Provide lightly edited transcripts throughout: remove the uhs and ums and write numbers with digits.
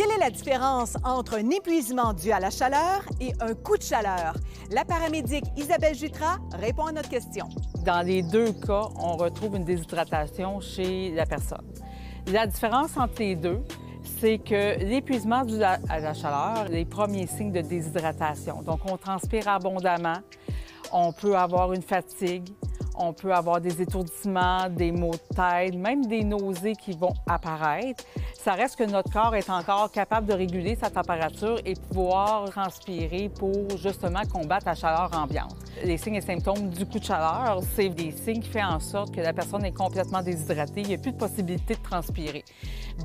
Quelle est la différence entre un épuisement dû à la chaleur et un coup de chaleur? La paramédic Isabelle Jutras répond à notre question. Dans les deux cas, on retrouve une déshydratation chez la personne. La différence entre les deux, c'est que l'épuisement dû à la chaleur, les premiers signes de déshydratation. Donc, on transpire abondamment, on peut avoir une fatigue, on peut avoir des étourdissements, des maux de tête, même des nausées qui vont apparaître. Ça reste que notre corps est encore capable de réguler sa température et pouvoir transpirer pour justement combattre la chaleur ambiante. Les signes et symptômes du coup de chaleur, c'est des signes qui font en sorte que la personne est complètement déshydratée. Il n'y a plus de possibilité de transpirer.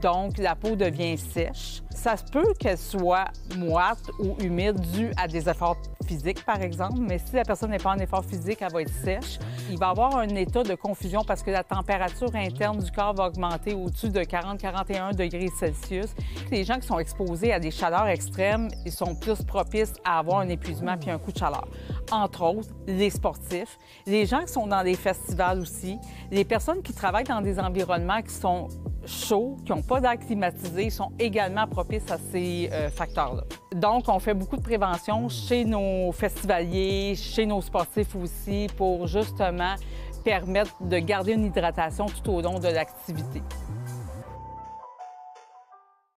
Donc, la peau devient sèche. Ça se peut qu'elle soit moite ou humide due à des efforts physiques, par exemple, mais si la personne n'est pas en effort physique, elle va être sèche. Il va y avoir un état de confusion parce que la température interne du corps va augmenter au-dessus de 40-41 degrés Celsius. Les gens qui sont exposés à des chaleurs extrêmes, ils sont plus propices à avoir un épuisement puis un coup de chaleur. Entre autres, les sportifs, les gens qui sont dans des festivals aussi, les personnes qui travaillent dans des environnements qui sont chauds, qui n'ont pas d'air climatisé, sont également propices à ces facteurs-là. Donc, on fait beaucoup de prévention chez nos festivaliers, chez nos sportifs aussi, pour justement permettre de garder une hydratation tout au long de l'activité.